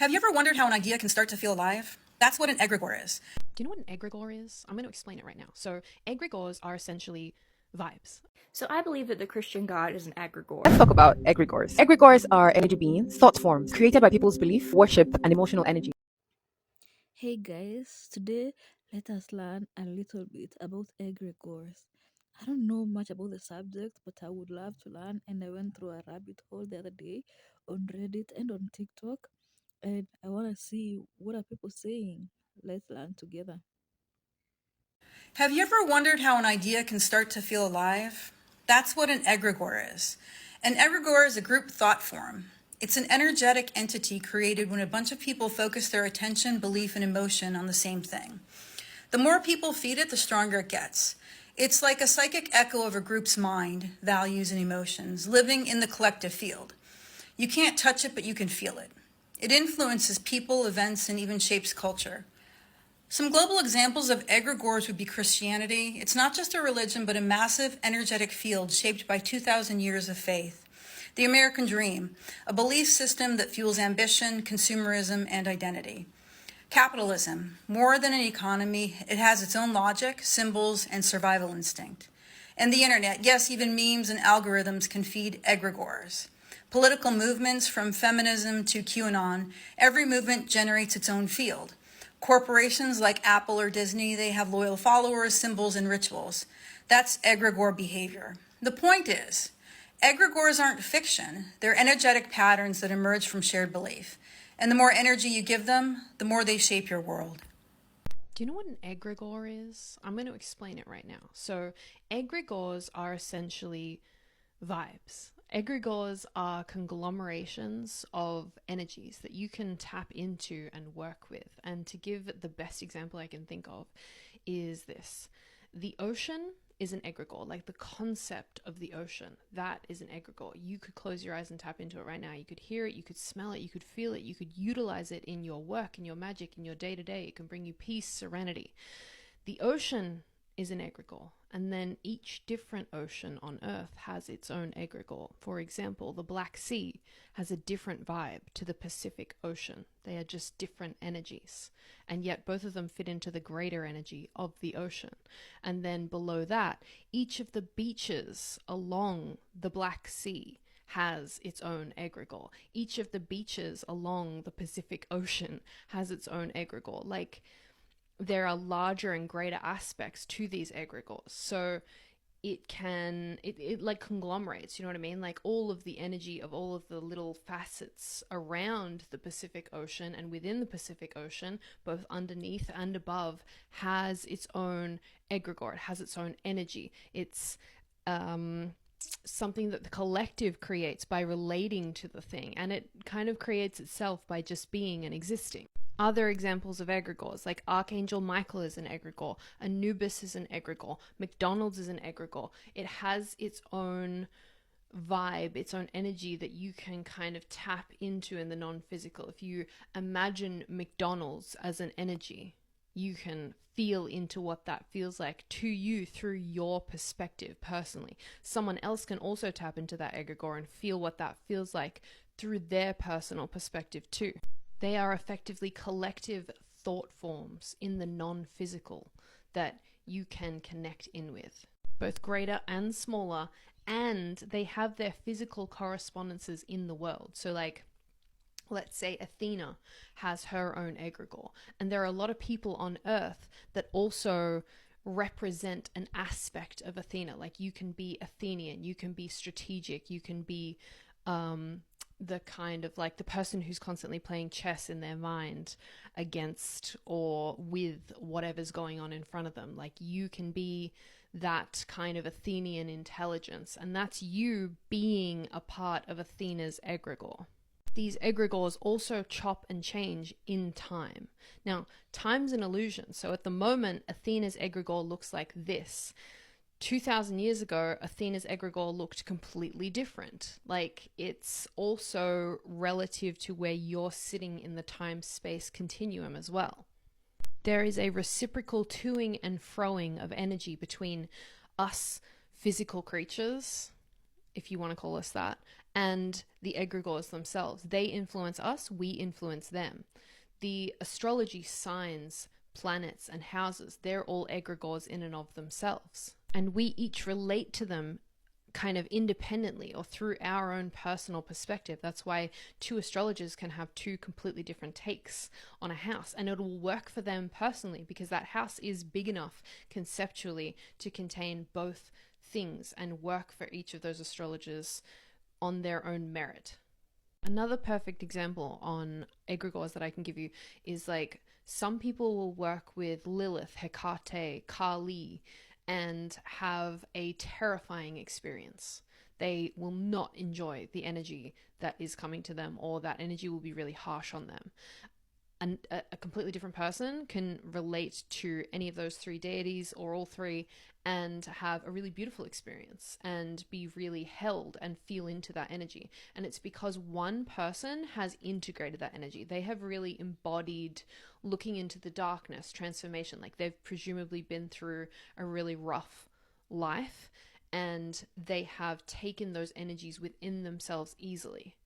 Have you ever wondered how an idea can start to feel alive? That's what an egregore is. Do you know what an egregore is? I'm going to explain it right now. So, egregores are essentially vibes. So I believe that the Christian God is an egregore. Let's talk about egregores. Egregores are energy beings, thought forms created by people's belief, worship, and emotional energy. Hey guys, today let us learn a little bit about egregores. I don't know much about the subject, but I would love to learn, and I went through a rabbit hole the other day on Reddit and on TikTok, and I want to see what are people saying. Let's learn together. Have you ever wondered how an idea can start to feel alive? That's what an egregore is. An egregore is a group thought form. It's an energetic entity created when a bunch of people focus their attention, belief, and emotion on the same thing. The more people feed it, the stronger it gets. It's like a psychic echo of a group's mind, values, and emotions, living in the collective field. You can't touch it, but you can feel it. It influences people, events, and even shapes culture. Some global examples of egregores would be Christianity. It's not just a religion, but a massive energetic field shaped by 2,000 years of faith. The American Dream, a belief system that fuels ambition, consumerism, and identity. Capitalism, more than an economy, it has its own logic, symbols, and survival instinct. And the internet, yes, even memes and algorithms can feed egregores. Political movements, from feminism to QAnon, every movement generates its own field. Corporations like Apple or Disney, they have loyal followers, symbols, and rituals. That's egregore behavior. The point is, egregores aren't fiction. They're energetic patterns that emerge from shared belief. And the more energy you give them, the more they shape your world. Do you know what an egregore is? I'm going to explain it right now. So, egregores are essentially vibes. Egregores are conglomerations of energies that you can tap into and work with. And to give the best example I can think of is this. The ocean is an egregore, like the concept of the ocean. That is an egregore. You could close your eyes and tap into it right now. You could hear it, you could smell it, you could feel it, you could utilize it in your work, in your magic, in your day-to-day. It can bring you peace, serenity. The ocean is an egregore, and then each different ocean on Earth has its own egregore. For example, the Black Sea has a different vibe to the Pacific Ocean. They are just different energies, and yet both of them fit into the greater energy of the ocean. And then below that, each of the beaches along the Black Sea has its own egregore. Each of the beaches along the Pacific Ocean has its own egregore. Like, there are larger and greater aspects to these egregores. So it like conglomerates, you know what I mean? Like all of the energy of all of the little facets around the Pacific Ocean and within the Pacific Ocean, both underneath and above, has its own egregore. It has its own energy. It's something that the collective creates by relating to the thing, and it kind of creates itself by just being and existing. Other examples of egregores, like Archangel Michael is an egregore, Anubis is an egregore, McDonald's is an egregore. It has its own vibe, its own energy that you can kind of tap into in the non-physical. If you imagine McDonald's as an energy, you can feel into what that feels like to you through your perspective personally. Someone else can also tap into that egregore and feel what that feels like through their personal perspective too. They are effectively collective thought forms in the non-physical that you can connect in with, both greater and smaller, and they have their physical correspondences in the world. So like, let's say Athena has her own egregore, and there are a lot of people on Earth that also represent an aspect of Athena. Like, you can be Athenian, you can be strategic, you can be the kind of like the person who's constantly playing chess in their mind against or with whatever's going on in front of them. Like, you can be that kind of Athenian intelligence, and that's you being a part of Athena's egregore. These egregores also chop and change in time. Now, time's an illusion. So at the moment, Athena's egregore looks like this. 2,000 years ago, Athena's egregore looked completely different. Like, it's also relative to where you're sitting in the time-space continuum as well. There is a reciprocal toing and froing of energy between us physical creatures, if you want to call us that, and the egregores themselves. They influence us, we influence them. The astrology signs, planets, and houses, they're all egregores in and of themselves. And we each relate to them kind of independently or through our own personal perspective. That's why two astrologers can have two completely different takes on a house, and it'll work for them personally because that house is big enough conceptually to contain both things and work for each of those astrologers on their own merit. Another perfect example on egregores that I can give you is like some people will work with Lilith, Hecate, Kali, and have a terrifying experience. They will not enjoy the energy that is coming to them, or that energy will be really harsh on them. And a completely different person can relate to any of those three deities or all three and have a really beautiful experience and be really held and feel into that energy. And it's because one person has integrated that energy. They have really embodied looking into the darkness, transformation. Like they've presumably been through a really rough life and they have taken those energies within themselves easily.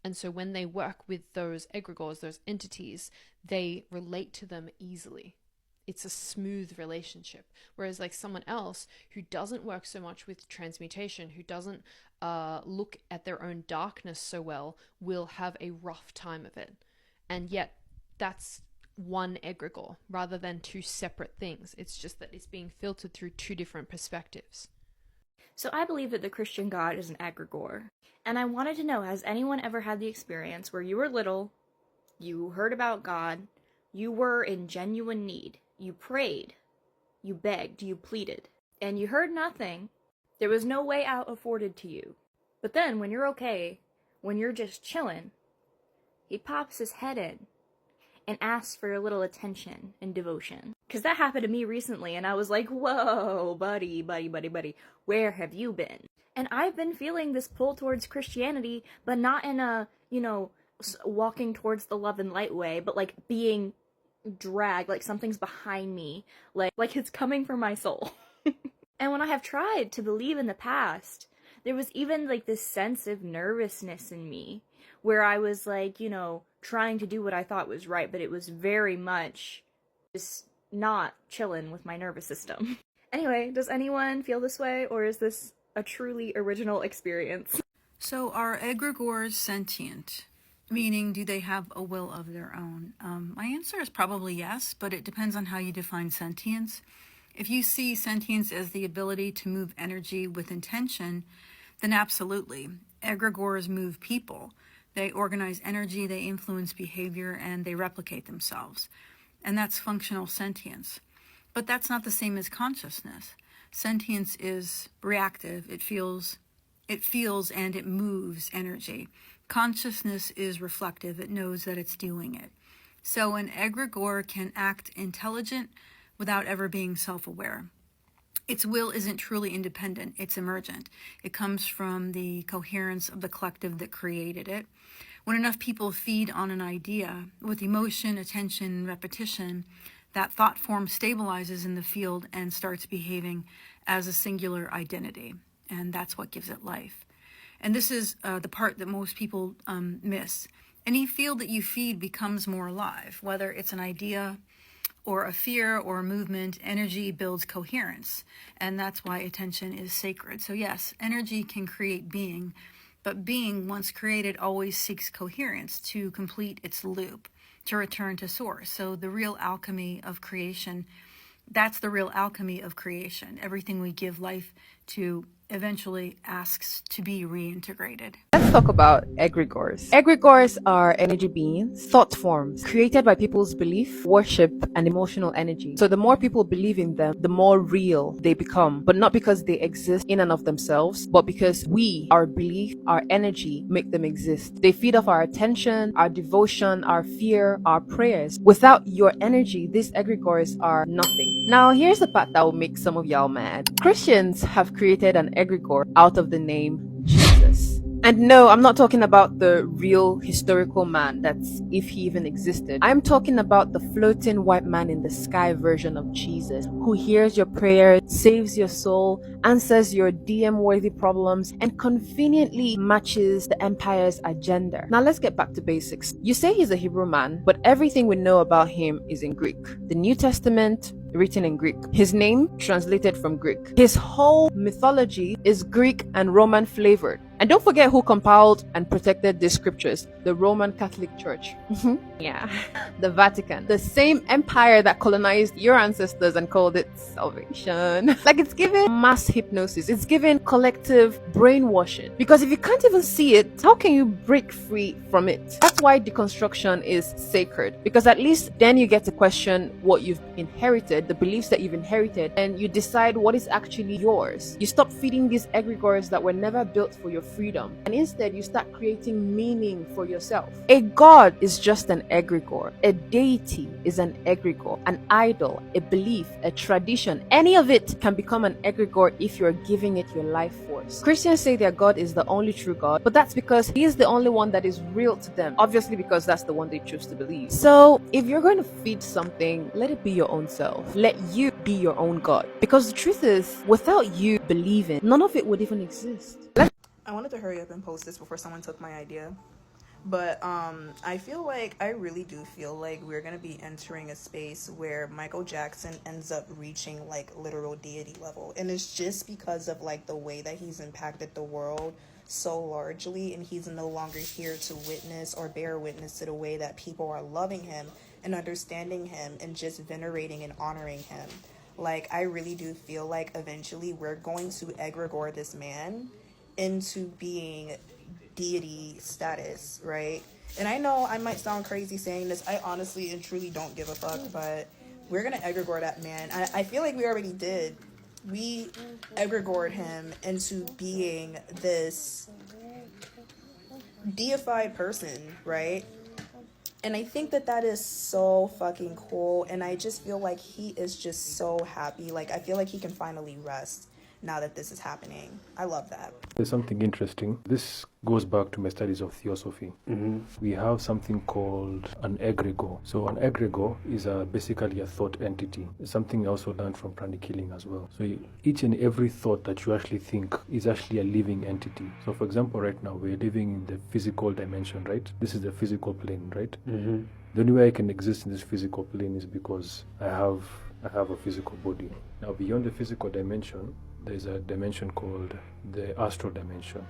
And so when they work with those egregores, those entities, they relate to them easily. It's a smooth relationship. Whereas like someone else who doesn't work so much with transmutation, who doesn't look at their own darkness so well, will have a rough time of it. And yet that's one egregore rather than two separate things. It's just that it's being filtered through two different perspectives. So I believe that the Christian God is an egregore. And I wanted to know, has anyone ever had the experience where you were little, you heard about God, you were in genuine need, you prayed, you begged, you pleaded, and you heard nothing, there was no way out afforded to you. But then when you're okay, when you're just chilling, he pops his head in and asks for a little attention and devotion. Because that happened to me recently, and I was like, whoa, buddy, where have you been? And I've been feeling this pull towards Christianity, but not in a, walking towards the love and light way, but like being dragged, like something's behind me, like it's coming for my soul. And when I have tried to believe in the past, there was even like this sense of nervousness in me, where I was like, trying to do what I thought was right, but it was very much just not chilling with my nervous system. Anyway, does anyone feel this way, or is this a truly original experience? So are egregores sentient? Meaning, do they have a will of their own? My answer is probably yes, but it depends on how you define sentience. If you see sentience as the ability to move energy with intention, then absolutely. Egregores move people. They organize energy, they influence behavior, and they replicate themselves. And that's functional sentience. But that's not the same as consciousness. Sentience is reactive. It feels and it moves energy. Consciousness is reflective. It knows that it's doing it. So an egregore can act intelligent without ever being self-aware. Its will isn't truly independent. It's emergent. It comes from the coherence of the collective that created it. When enough people feed on an idea with emotion, attention, repetition, that thought form stabilizes in the field and starts behaving as a singular identity. And that's what gives it life. And this is the part that most people miss. Any field that you feed becomes more alive, whether it's an idea or a fear or a movement. Energy builds coherence, and that's why attention is sacred. So yes, energy can create being, but being, once created, always seeks coherence to complete its loop, to return to source. So the real alchemy of creation, that's the real alchemy of creation. Everything we give life to eventually asks to be reintegrated. Let's talk about egregores. Egregores are energy beings, thought forms, created by people's belief, worship, and emotional energy. So the more people believe in them, the more real they become. But not because they exist in and of themselves, but because we, our belief, our energy, make them exist. They feed off our attention, our devotion, our fear, our prayers. Without your energy, these egregores are nothing. Now, here's the part that will make some of y'all mad. Christians have created an egregore out of the name Jesus. And no, I'm not talking about the real historical man, that's if he even existed. I'm talking about the floating white man in the sky version of Jesus, who hears your prayers, saves your soul, answers your DM worthy problems, and conveniently matches the empire's agenda. Now let's get back to basics. You say he's a Hebrew man, but everything we know about him is in Greek. The New Testament, written in Greek. His name, translated from Greek. His whole mythology is Greek and Roman flavored. And don't forget who compiled and protected these scriptures, the Roman Catholic Church. Yeah. The Vatican. The same empire that colonized your ancestors and called it salvation. Like, it's given mass hypnosis. It's given collective brainwashing. Because if you can't even see it, how can you break free from it? That's why deconstruction is sacred. Because at least then you get to question what you've inherited, the beliefs that you've inherited, and you decide what is actually yours. You stop feeding these egregores that were never built for your freedom, and instead you start creating meaning for yourself. A god is just an egregore. A deity is an egregore. An idol, a belief, a tradition, any of it can become an egregore if you're giving it your life force. Christians say their God is the only true God, but that's because he is the only one that is real to them, obviously because that's the one they choose to believe. So if you're going to feed something, let it be your own self. Let you be your own God, because the truth is, without you believing, none of it would even exist. I wanted to hurry up and post this before someone took my idea. But I really do feel like we're going to be entering a space where Michael Jackson ends up reaching like literal deity level. And it's just because of like the way that he's impacted the world so largely, and he's no longer here to witness or bear witness to the way that people are loving him and understanding him and just venerating and honoring him. Like, I really do feel like eventually we're going to egregore this man into being deity status, right? And I know I might sound crazy saying this. I honestly and truly don't give a fuck, but we're gonna egregore that man. I feel like we already did. We egregored him into being this deified person, right? And I think that that is so fucking cool. And I just feel like he is just so happy. Like, I feel like he can finally rest now that this is happening. I love that. There's something interesting. This goes back to my studies of theosophy. We have something called an egregore. So an egregore is basically a thought entity. It's something I also learned from pranic healing as well. So each and every thought that you actually think is actually a living entity. So for example, right now we're living in the physical dimension, right? This is the physical plane, right? The only way I can exist in this physical plane is because I have a physical body. Now beyond the physical dimension, there's a dimension called the astral dimension.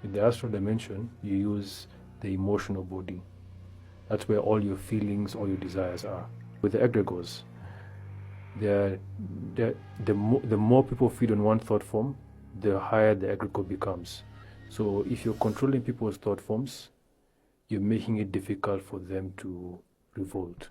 In the astral dimension, you use the emotional body. That's where all your feelings, all your desires are. With the egregores, the more people feed on one thought form, the higher the egregore becomes. So if you're controlling people's thought forms, you're making it difficult for them to revolt.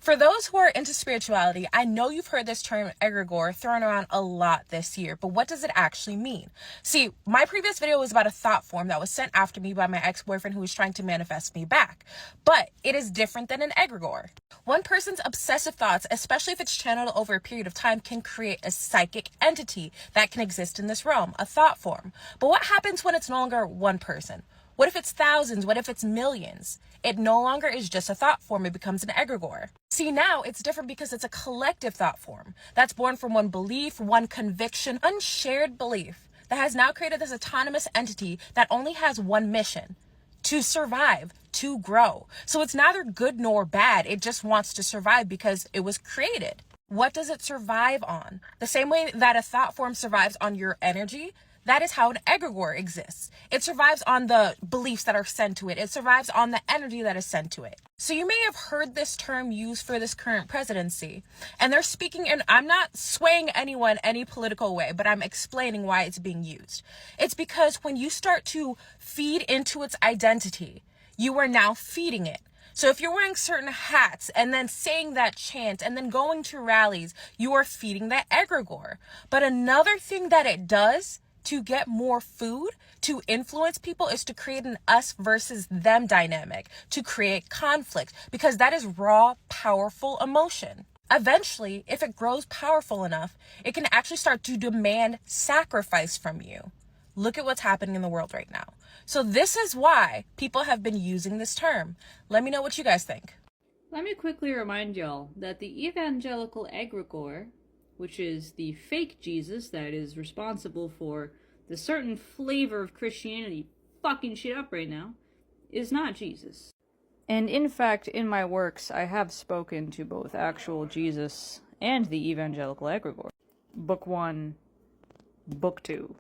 For those who are into spirituality, I know you've heard this term egregore thrown around a lot this year, but what does it actually mean? See, my previous video was about a thought form that was sent after me by my ex-boyfriend who was trying to manifest me back, but it is different than an egregore. One person's obsessive thoughts, especially if it's channeled over a period of time, can create a psychic entity that can exist in this realm, a thought form. But what happens when it's no longer one person? What if it's thousands? What if it's millions? It no longer is just a thought form, it becomes an egregore. See, now it's different because it's a collective thought form that's born from one belief, one conviction, unshared belief that has now created this autonomous entity that only has one mission: to survive, to grow. So it's neither good nor bad, it just wants to survive because it was created. What does it survive on? The same way that a thought form survives on your energy, that is how an egregore exists. It survives on the beliefs that are sent to it. It survives on the energy that is sent to it. So you may have heard this term used for this current presidency. And they're speaking, and I'm not swaying anyone any political way, but I'm explaining why it's being used. It's because when you start to feed into its identity, you are now feeding it. So if you're wearing certain hats and then saying that chant and then going to rallies, you are feeding that egregore. But another thing that it does to get more food, to influence people, is to create an us versus them dynamic, to create conflict, because that is raw, powerful emotion. Eventually, if it grows powerful enough, it can actually start to demand sacrifice from you. Look at what's happening in the world right now. So this is why people have been using this term. Let me know what you guys think. Let me quickly remind y'all that the evangelical egregore, which is the fake Jesus that is responsible for the certain flavor of Christianity fucking shit up right now, is not Jesus. And in fact, in my works, I have spoken to both actual Jesus and the evangelical egregore. Book 1, Book 2.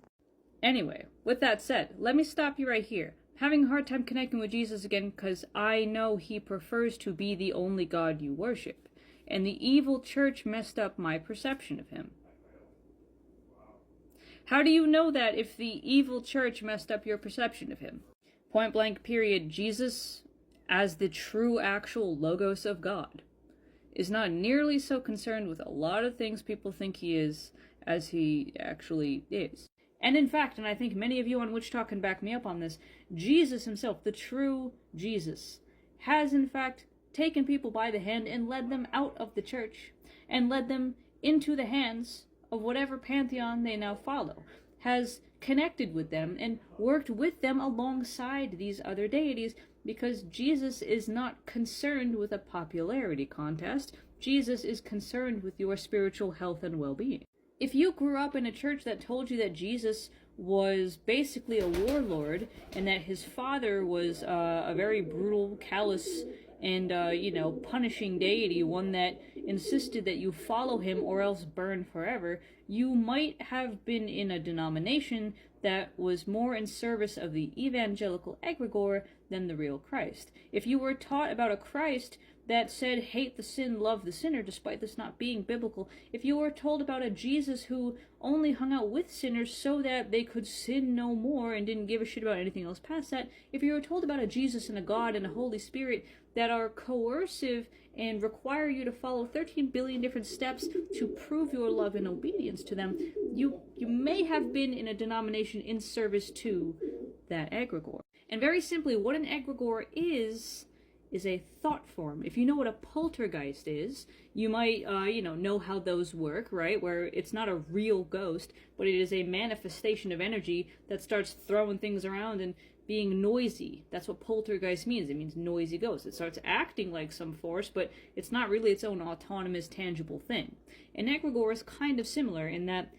Anyway, with that said, let me stop you right here. Having a hard time connecting with Jesus again because I know he prefers to be the only God you worship. And the evil church messed up my perception of him. How do you know that if the evil church messed up your perception of him? Point blank period, Jesus, as the true actual logos of God, is not nearly so concerned with a lot of things people think he is as he actually is. And in fact, and I think many of you on Wichita can back me up on this, Jesus himself, the true Jesus, has in fact taken people by the hand and led them out of the church and led them into the hands of whatever pantheon they now follow, has connected with them and worked with them alongside these other deities, because Jesus is not concerned with a popularity contest. Jesus is concerned with your spiritual health and well-being. If you grew up in a church that told you that Jesus was basically a warlord and that his father was a very brutal, callous, and, punishing deity, one that insisted that you follow him or else burn forever, you might have been in a denomination that was more in service of the evangelical egregore than the real Christ. If you were taught about a Christ that said, hate the sin, love the sinner, despite this not being biblical, if you were told about a Jesus who only hung out with sinners so that they could sin no more and didn't give a shit about anything else past that, if you were told about a Jesus and a God and a Holy Spirit that are coercive and require you to follow 13 billion different steps to prove your love and obedience to them, you may have been in a denomination in service to that egregore. And very simply, what an egregore is a thought form. If you know what a poltergeist is, you might, know how those work, right? Where it's not a real ghost, but it is a manifestation of energy that starts throwing things around and being noisy. That's what poltergeist means. It means noisy ghost. It starts acting like some force, but it's not really its own autonomous, tangible thing. An egregore is kind of similar in that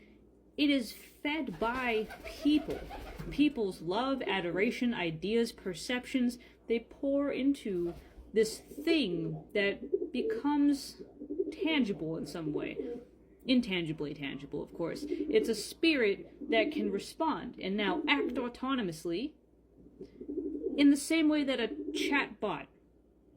it is fed by people. People's love, adoration, ideas, perceptions, they pour into this thing that becomes tangible in some way. Intangibly tangible, of course. It's a spirit that can respond and now act autonomously in the same way that a chatbot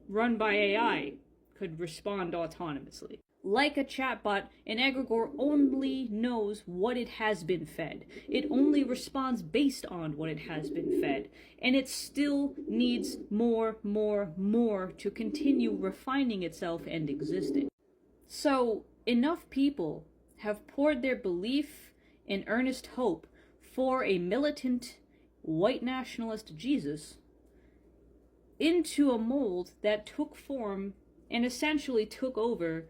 run by AI could respond autonomously. Like a chatbot, an egregore only knows what it has been fed. It only responds based on what it has been fed. And it still needs more to continue refining itself and existing. So, enough people have poured their belief and earnest hope for a militant, white nationalist Jesus into a mold that took form and essentially took over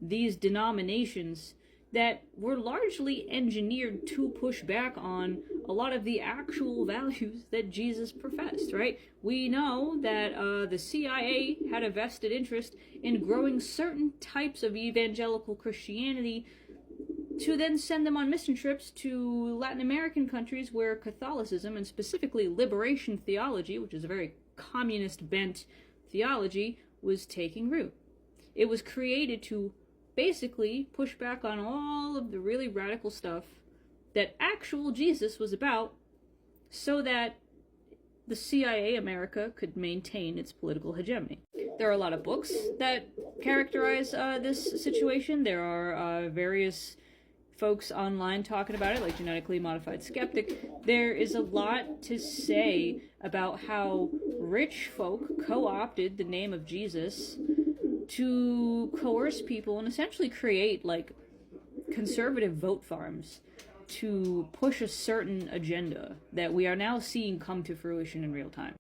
these denominations that were largely engineered to push back on a lot of the actual values that Jesus professed, right? We know that the CIA had a vested interest in growing certain types of evangelical Christianity to then send them on mission trips to Latin American countries where Catholicism, and specifically liberation theology, which is a very communist-bent theology, was taking root. It was created to basically push back on all of the really radical stuff that actual Jesus was about so that the CIA America could maintain its political hegemony. There are a lot of books that characterize this situation. There are various folks online talking about it, like Genetically Modified Skeptic. There is a lot to say about how rich folk co-opted the name of Jesus to coerce people and essentially create, like, conservative vote farms to push a certain agenda that we are now seeing come to fruition in real time.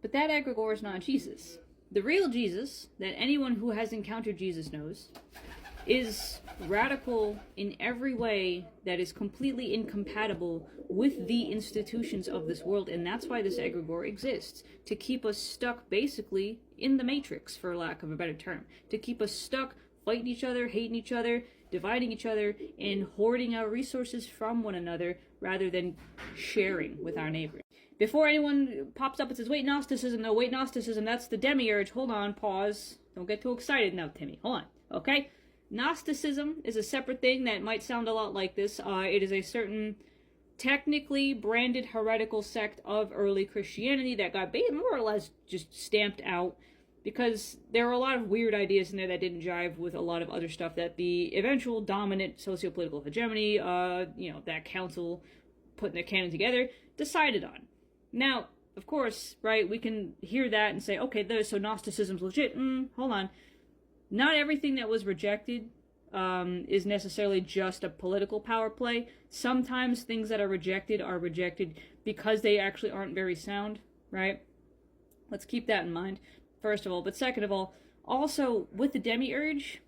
But that egregore is not Jesus. The real Jesus, that anyone who has encountered Jesus knows, is radical in every way that is completely incompatible with the institutions of this world, and that's why this egregore exists, to keep us stuck basically in the matrix, for lack of a better term, to keep us stuck fighting each other, hating each other, dividing each other, and hoarding our resources from one another rather than sharing with our neighbors. Before anyone pops up and says, wait, Gnosticism, no, wait, Gnosticism, that's the demiurge, hold on, pause, don't get too excited now, Timmy, hold on, okay? Gnosticism is a separate thing that might sound a lot like this. It is a certain technically branded heretical sect of early Christianity that got more or less just stamped out because there were a lot of weird ideas in there that didn't jive with a lot of other stuff that the eventual dominant socio-political hegemony, that council putting their canon together, decided on. Now, of course, right, we can hear that and say, okay, so Gnosticism's legit. Hold on. Not everything that was rejected is necessarily just a political power play. Sometimes things that are rejected because they actually aren't very sound, right? Let's keep that in mind, first of all. But second of all, also with the demiurge,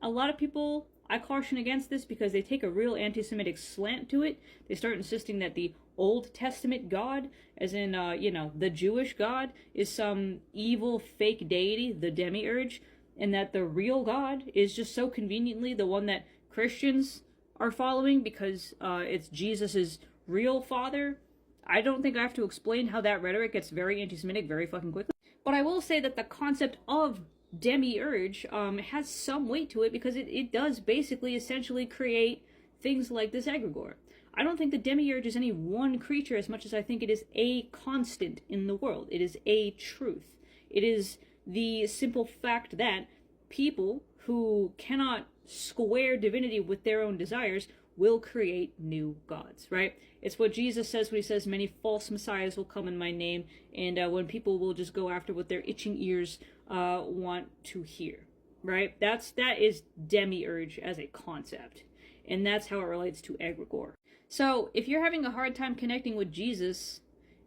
a lot of people, I caution against this because they take a real anti-Semitic slant to it. They start insisting that the Old Testament God, as in, the Jewish God, is some evil fake deity, the demiurge, and that the real God is just so conveniently the one that Christians are following because it's Jesus's real father. I don't think I have to explain how that rhetoric gets very anti-Semitic very fucking quickly. But I will say that the concept of demiurge has some weight to it because it does basically essentially create things like this egregore. I don't think the demiurge is any one creature as much as I think it is a constant in the world. It is a truth. It is the simple fact that people who cannot square divinity with their own desires will create new gods, right? It's what Jesus says when he says many false messiahs will come in my name, and when people will just go after what their itching ears want to hear, right? That is demiurge as a concept, and that's how it relates to egregore. So if you're having a hard time connecting with Jesus,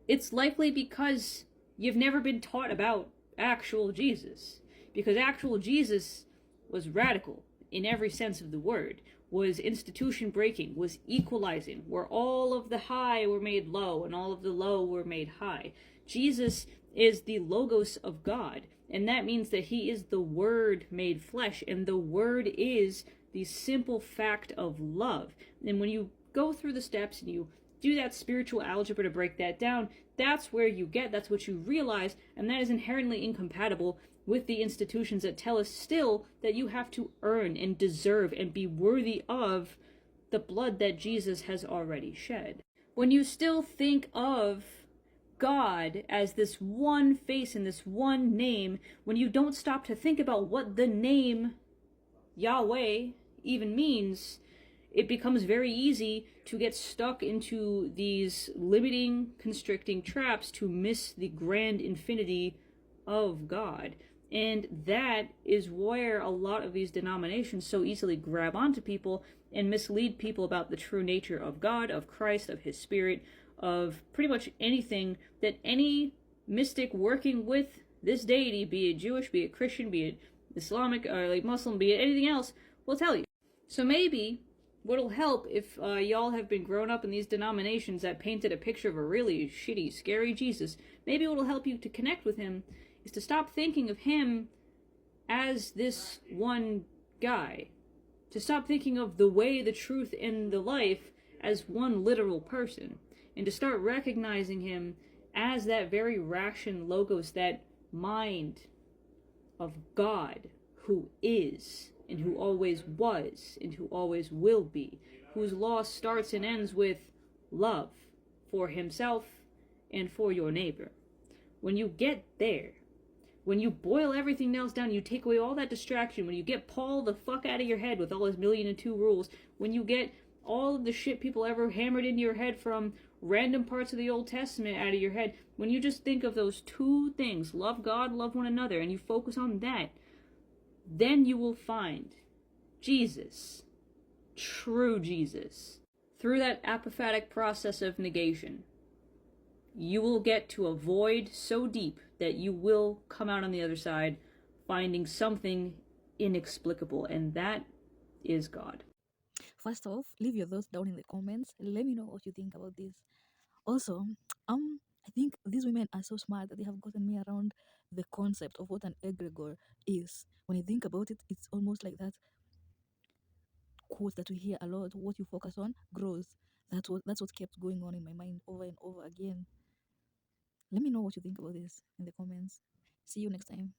it's likely because you've never been taught about actual Jesus, because actual Jesus was radical in every sense of the word, was institution breaking, was equalizing, where all of the high were made low and all of the low were made high. Jesus is the logos of God, and that means that he is the word made flesh, and the word is the simple fact of love. And when you go through the steps and you do that spiritual algebra to break that down, that's where you get, that's what you realize, and that is inherently incompatible with the institutions that tell us still that you have to earn and deserve and be worthy of the blood that Jesus has already shed. When you still think of God as this one face and this one name, when you don't stop to think about what the name Yahweh even means, it becomes very easy to get stuck into these limiting, constricting traps to miss the grand infinity of God. And that is where a lot of these denominations so easily grab onto people and mislead people about the true nature of God, of Christ, of his spirit, of pretty much anything that any mystic working with this deity, be it Jewish, be it Christian, be it Islamic, or like Muslim, be it anything else, will tell you. So maybe what'll help if y'all have been grown up in these denominations that painted a picture of a really shitty, scary Jesus, maybe what'll help you to connect with him is to stop thinking of him as this one guy. To stop thinking of the way, the truth, and the life as one literal person. And to start recognizing him as that very ration logos, that mind of God who is, and who always was, and who always will be, whose law starts and ends with love for himself and for your neighbor. When you get there, when you boil everything else down, you take away all that distraction, when you get Paul the fuck out of your head with all his 1,000,002 rules, when you get all of the shit people ever hammered into your head from random parts of the Old Testament out of your head, when you just think of those two things, love God, love one another, and you focus on that, then you will find Jesus, true Jesus, through that apophatic process of negation. you will get to a void so deep that you will come out on the other side finding something inexplicable, and that is God. First off, leave your thoughts down in the comments. Let me know what you think about this. Also, I think these women are so smart that they have gotten me around the concept of what an egregore is. When I think about it, it's almost like that quote that we hear a lot: "What you focus on grows." That's what kept going on in my mind over and over again. Let me know what you think about this in the comments. See you next time.